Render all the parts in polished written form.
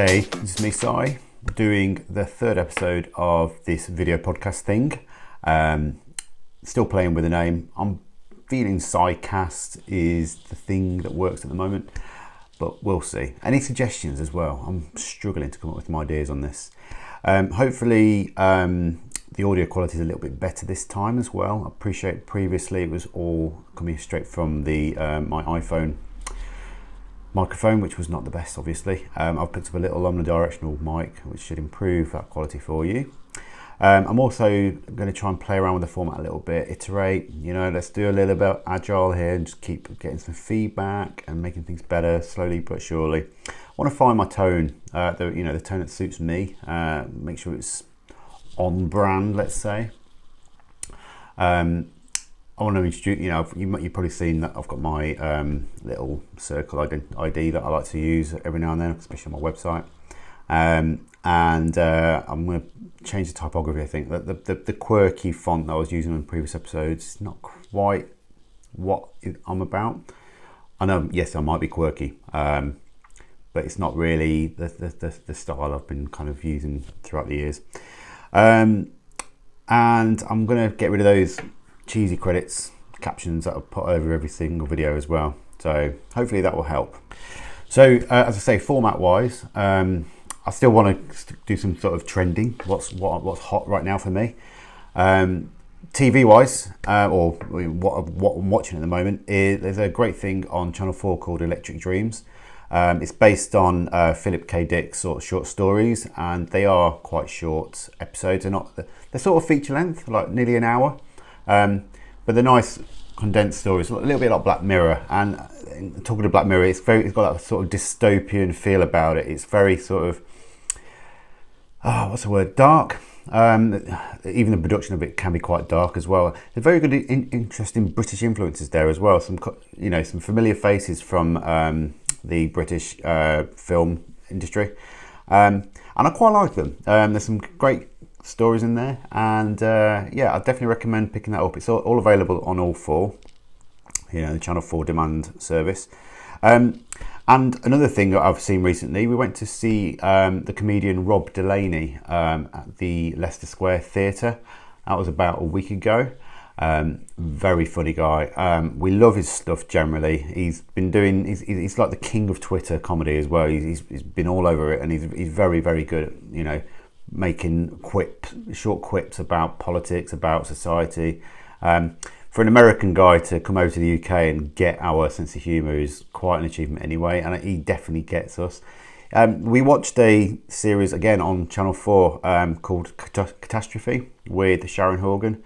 Okay, this is me, Si, doing the third episode of this video podcast thing. Still playing with the name. I'm feeling SciCast is the thing that works at the moment, but we'll see. Any suggestions as well? I'm struggling to come up with some ideas on this. Hopefully the audio quality is a little bit better this time as well. I appreciate previously it was all coming straight from the my iPhone microphone, which was not the best, obviously. I've picked up a little omnidirectional mic, which should improve that quality for you. I'm also going to try and play around with the format a little bit, iterate, let's do a little bit agile here and just keep getting some feedback and making things better slowly but surely. I want to find my tone, the tone that suits me, make sure it's on brand, let's say. I want to introduce, you've probably seen that I've got my little circle ID that I like to use every now and then, especially on my website. And I'm going to change the typography, I think. The quirky font that I was using in previous episodes is not quite what I'm about. I know, yes, I might be quirky, but it's not really the style I've been kind of using throughout the years. And I'm going to get rid of those cheesy credits, captions that I've put over every single video as well. So hopefully that will help. So as I say, format wise, I still want to do some sort of trending. What's hot right now for me. TV wise, or what I'm watching at the moment, there's a great thing on Channel 4 called Electric Dreams. It's based on Philip K. Dick's sort of short stories, and they are quite short episodes. They're sort of feature length, like nearly an hour. But the nice condensed stories, a little bit like Black Mirror. And talking to Black Mirror, it's got that sort of dystopian feel about it. It's very sort of, dark. Even the production of it can be quite dark as well. There's very good, interesting British influences there as well. Some familiar faces from the British film industry, and I quite like them. There's some great stories in there, and I definitely recommend picking that up. It's all available on all four, the Channel 4 demand service. And another thing that I've seen recently, we went to see the comedian Rob Delaney at the Leicester Square Theatre. That was about a week ago. Very funny guy. We love his stuff generally. He's like the king of Twitter comedy as well. He's been all over it, and he's very, very good at, making short quips about politics, about society. For an American guy to come over to the UK and get our sense of humour is quite an achievement anyway, and he definitely gets us. We watched a series again on Channel 4 called Catastrophe with Sharon Horgan.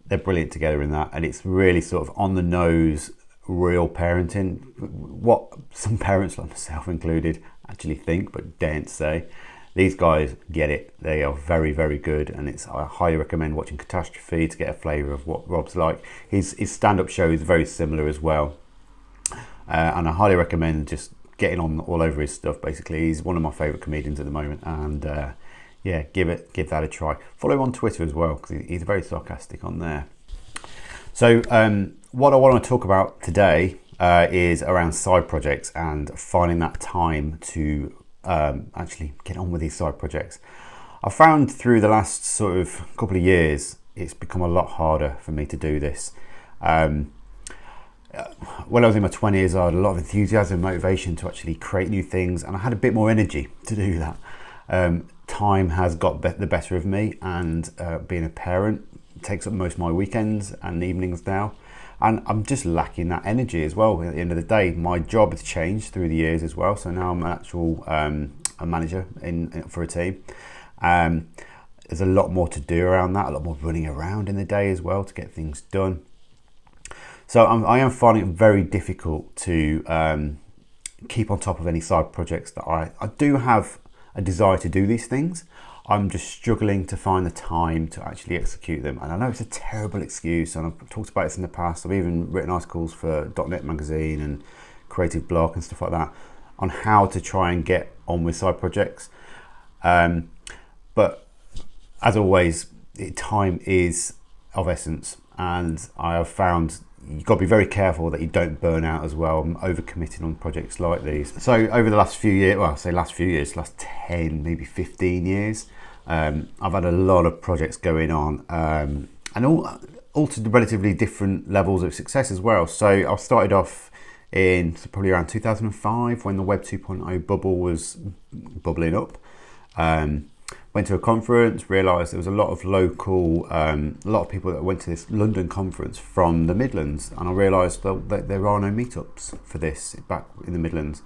They're brilliant together in that, and it's really sort of on the nose, real parenting. What some parents, like myself included, actually think but daren't say. These guys get it. They are very, very good, and I highly recommend watching Catastrophe to get a flavour of what Rob's like. His stand-up show is very similar as well, and I highly recommend just getting on all over his stuff. Basically, he's one of my favourite comedians at the moment, and give that a try. Follow him on Twitter as well, because he's very sarcastic on there. So what I want to talk about today is around side projects and finding that time to actually get on with these side projects. I found through the last sort of couple of years it's become a lot harder for me to do this. When I was in my 20s, I had a lot of enthusiasm, motivation to actually create new things, and I had a bit more energy to do that. Time has got the better of me, and being a parent takes up most of my weekends and evenings now, and I'm just lacking that energy as well. At the end of the day, my job has changed through the years as well, so now I'm an actual a manager for a team. There's a lot more to do around that, a lot more running around in the day as well to get things done. So I am finding it very difficult to keep on top of any side projects that I do have a desire to do these things. I'm just struggling to find the time to actually execute them. And I know it's a terrible excuse, and I've talked about this in the past. I've even written articles for .NET Magazine and Creative Blog and stuff like that on how to try and get on with side projects. But as always, time is of essence, and I have found you've got to be very careful that you don't burn out as well. I'm overcommitting on projects like these. So over the last few years, well, I say last few years, last 10, maybe 15 years, I've had a lot of projects going on, and all to relatively different levels of success as well. So I started off in probably around 2005 when the Web 2.0 bubble was bubbling up. Went to a conference, realised there was a lot of local, a lot of people that went to this London conference from the Midlands, and I realised that there are no meetups for this back in the Midlands.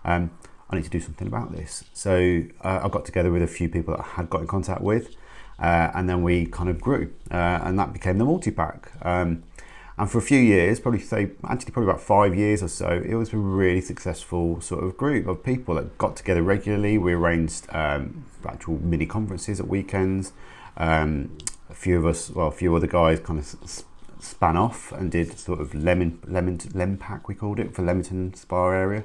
I need to do something about this. So I got together with a few people that I had got in contact with, and then we kind of grew, and that became the multi-pack. And for a few years, probably about 5 years or so, it was a really successful sort of group of people that got together regularly. We arranged actual mini conferences at weekends. A few other guys kind of span off and did sort of lemon pack, we called it, for Leamington Spa area,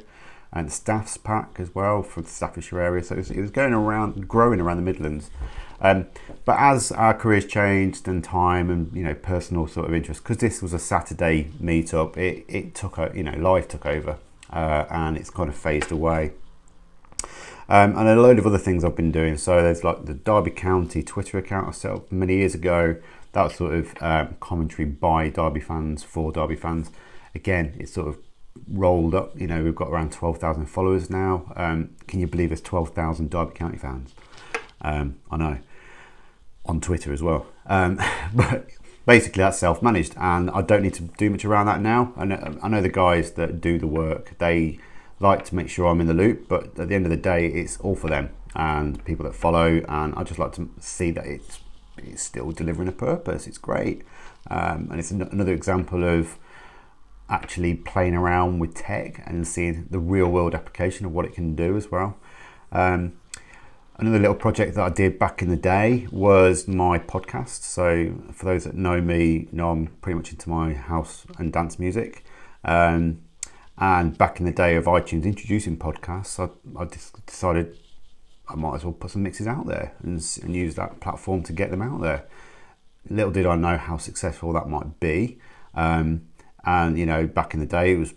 and Staffs pack as well for the Staffordshire area. So it was growing around the Midlands. But as our careers changed and time and personal sort of interest, because this was a Saturday meetup, it took life took over, and it's kind of phased away. And a load of other things I've been doing. So there's like the Derby County Twitter account I set up many years ago. That was sort of commentary by Derby fans for Derby fans. Again, it's sort of rolled up. We've got around 12,000 followers now. Can you believe there's 12,000 Derby County fans? I know, on Twitter as well. But basically that's self-managed, and I don't need to do much around that now. I know the guys that do the work, they like to make sure I'm in the loop, but at the end of the day, it's all for them and people that follow, and I just like to see that it's still delivering a purpose. It's great, and it's another example of actually playing around with tech and seeing the real world application of what it can do as well. Another little project that I did back in the day was my podcast. So for those that know me, I'm pretty much into my house and dance music. And back in the day of iTunes introducing podcasts, I just decided I might as well put some mixes out there and use that platform to get them out there. Little did I know how successful that might be. And back in the day, it was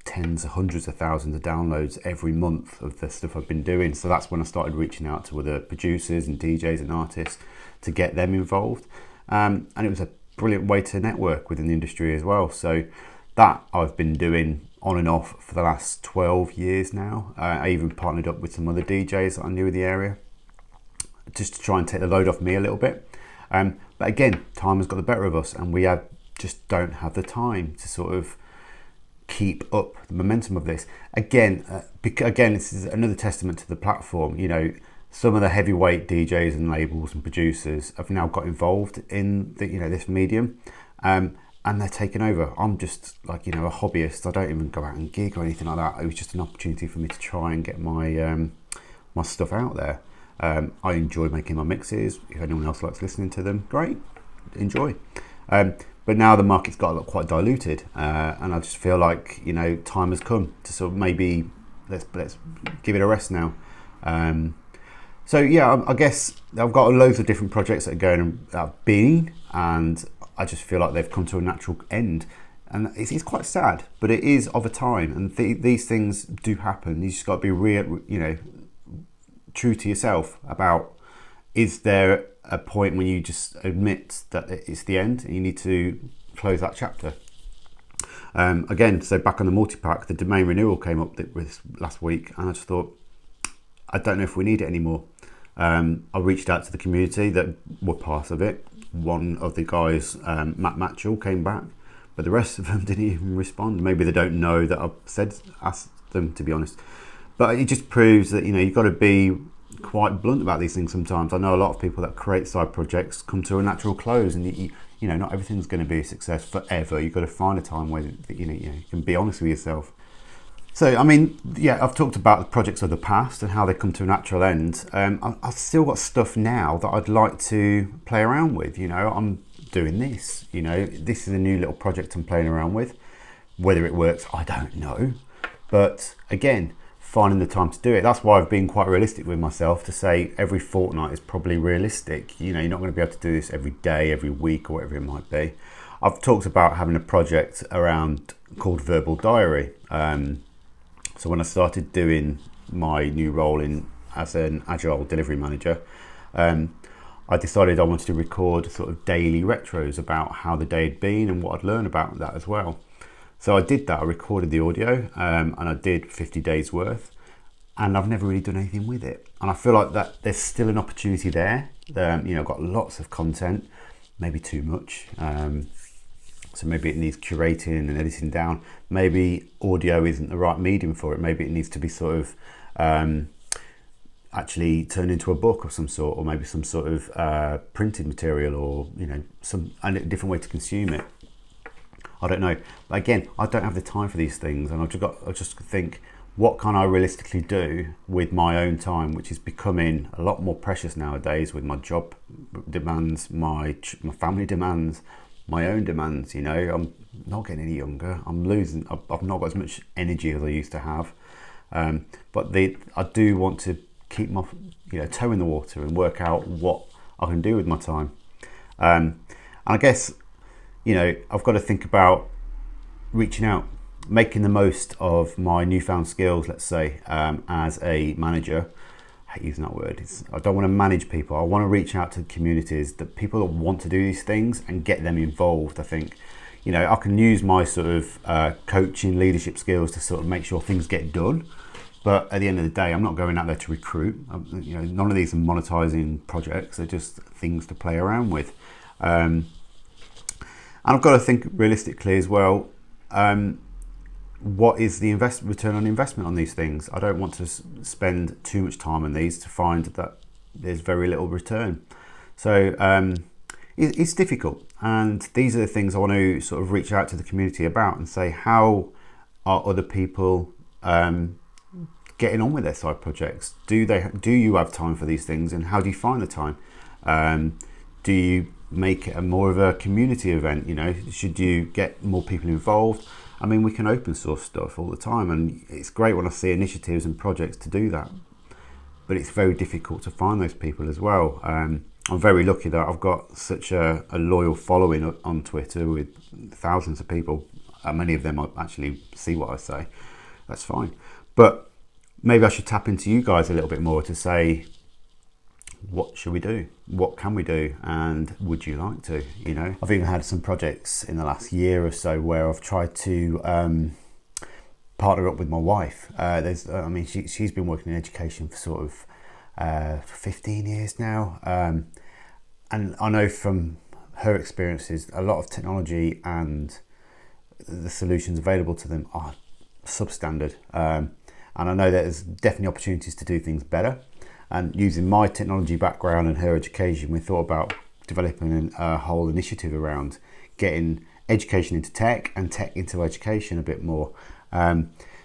tens of hundreds of thousands of downloads every month of the stuff I've been doing. So that's when I started reaching out to other producers and DJs and artists to get them involved. And it was a brilliant way to network within the industry as well. So that I've been doing on and off for the last 12 years now. I even partnered up with some other DJs that I knew in the area just to try and take the load off me a little bit. But again, time has got the better of us, and we just don't have the time to sort of keep up the momentum of this. Again, this is another testament to the platform. Some of the heavyweight DJs and labels and producers have now got involved in this medium, and they're taking over. I'm just like a hobbyist. I don't even go out and gig or anything like that. It was just an opportunity for me to try and get my my stuff out there. I enjoy making my mixes. If anyone else likes listening to them, great, enjoy. But now the market's got quite diluted, and I just feel like time has come to sort of maybe let's give it a rest now. So yeah, I guess I've got loads of different projects that are going and have been, and I just feel like they've come to a natural end, and it's quite sad, but it is of a time, and these things do happen. You just got to be true to yourself about, is there a point when you just admit that it's the end and you need to close that chapter. Again, so back on the multi-pack, the domain renewal came up this last week, and I just thought, I don't know if we need it anymore. I reached out to the community that were part of it. One of the guys, Matt Matchell, came back, but the rest of them didn't even respond. Maybe they don't know that I've asked them, to be honest. But it just proves that you've got to be quite blunt about these things sometimes. I know a lot of people that create side projects come to a natural close, and not everything's going to be a success forever. You've got to find a time where you can be honest with yourself. So, I've talked about the projects of the past and how they come to a natural end. I've still got stuff now that I'd like to play around with. I'm doing this. This is a new little project I'm playing around with. Whether it works, I don't know. But again, finding the time to do it. That's why I've been quite realistic with myself to say every fortnight is probably realistic. You're not going to be able to do this every day, every week, or whatever it might be. I've talked about having a project around called Verbal Diary. So when I started doing my new role as an agile delivery manager, I decided I wanted to record sort of daily retros about how the day had been and what I'd learned about that as well. So I did that. I recorded the audio, and I did 50 days worth, and I've never really done anything with it. And I feel like that there's still an opportunity there. I've got lots of content, maybe too much. So maybe it needs curating and editing down. Maybe audio isn't the right medium for it. Maybe it needs to be sort of actually turned into a book of some sort, or maybe some sort of printed material, or a different way to consume it. I don't know. But again, I don't have the time for these things, and I just think, what can I realistically do with my own time, which is becoming a lot more precious nowadays with my job demands, my family demands, my own demands. I'm not getting any younger. I'm losing. I've not got as much energy as I used to have. But I do want to keep my toe in the water and work out what I can do with my time. And I guess I've got to think about reaching out, making the most of my newfound skills, let's say, as a manager. I hate using that word. I don't want to manage people. I want to reach out to communities, the people that want to do these things, and get them involved. I think, I can use my sort of coaching, leadership skills to sort of make sure things get done. But at the end of the day, I'm not going out there to recruit. None of these are monetizing projects. They're just things to play around with. And I've got to think realistically as well. What is the return on investment on these things? I don't want to spend too much time on these to find that there's very little return. So it's difficult, and these are the things I want to sort of reach out to the community about and say, how are other people getting on with their side projects? Do you have time for these things, and how do you find the time? Do you make it more of a community event? Should you get more people involved? I mean, we can open source stuff all the time, and it's great when I see initiatives and projects to do that, but it's very difficult to find those people as well. I'm very lucky that I've got such a loyal following on Twitter with thousands of people. Many of them actually see what I say. That's fine. But maybe I should tap into you guys a little bit more to say, what should we do? What can we do? And would you like to? I've even had some projects in the last year or so where I've tried to partner up with my wife. She's been working in education for sort of 15 years now. And I know from her experiences, a lot of technology and the solutions available to them are substandard. And I know that there's definitely opportunities to do things better. And using my technology background and her education, we thought about developing a whole initiative around getting education into tech and tech into education a bit more.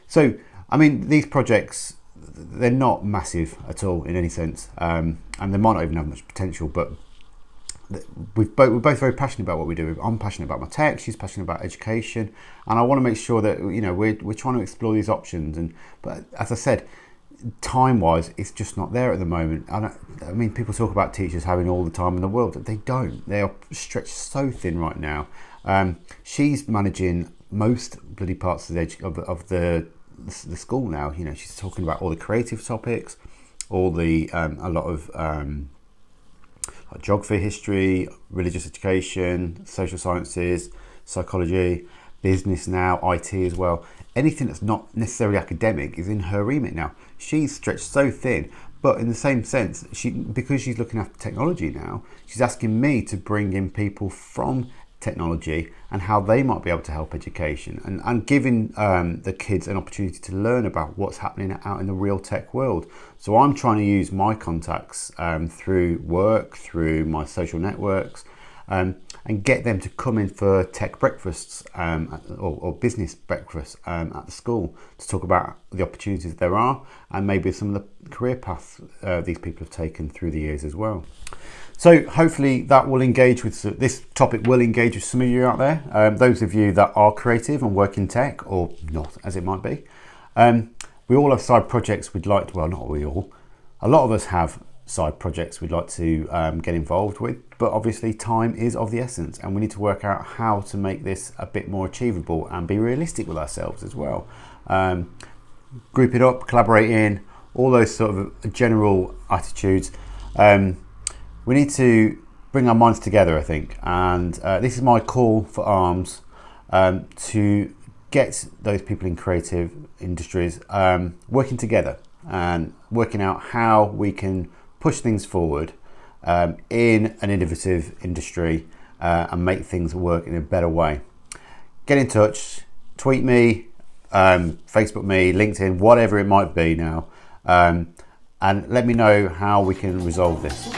These projects, they're not massive at all in any sense, and they might not even have much potential, but we're both very passionate about what we do. I'm passionate about my tech, she's passionate about education, and I want to make sure that we're trying to explore these options. But as I said, time-wise, it's just not there at the moment. People talk about teachers having all the time in the world. They don't. They are stretched so thin right now. She's managing most bloody parts of the school now. She's talking about all the creative topics, all the a lot of like geography, history, religious education, social sciences, psychology, business now, IT as well. Anything that's not necessarily academic is in her remit now. She's stretched so thin, but in the same sense, because she's looking after technology now, she's asking me to bring in people from technology and how they might be able to help education, and giving the kids an opportunity to learn about what's happening out in the real tech world. So I'm trying to use my contacts through work, through my social networks, and get them to come in for tech breakfasts or business breakfasts at the school to talk about the opportunities there are, and maybe some of the career paths these people have taken through the years as well. So hopefully that will engage with, this topic will engage with some of you out there, those of you that are creative and work in tech, or not as it might be. We all have side projects we'd like to, well, not we all, a lot of us have side projects we'd like to get involved with, but obviously time is of the essence, and we need to work out how to make this a bit more achievable and be realistic with ourselves as well. Group it up, collaborate in, all those sort of general attitudes. We need to bring our minds together, I think, and this is my call for arms to get those people in creative industries working together and working out how we can push things forward in an innovative industry and make things work in a better way. Get in touch, tweet me, Facebook me, LinkedIn, whatever it might be now, and let me know how we can resolve this.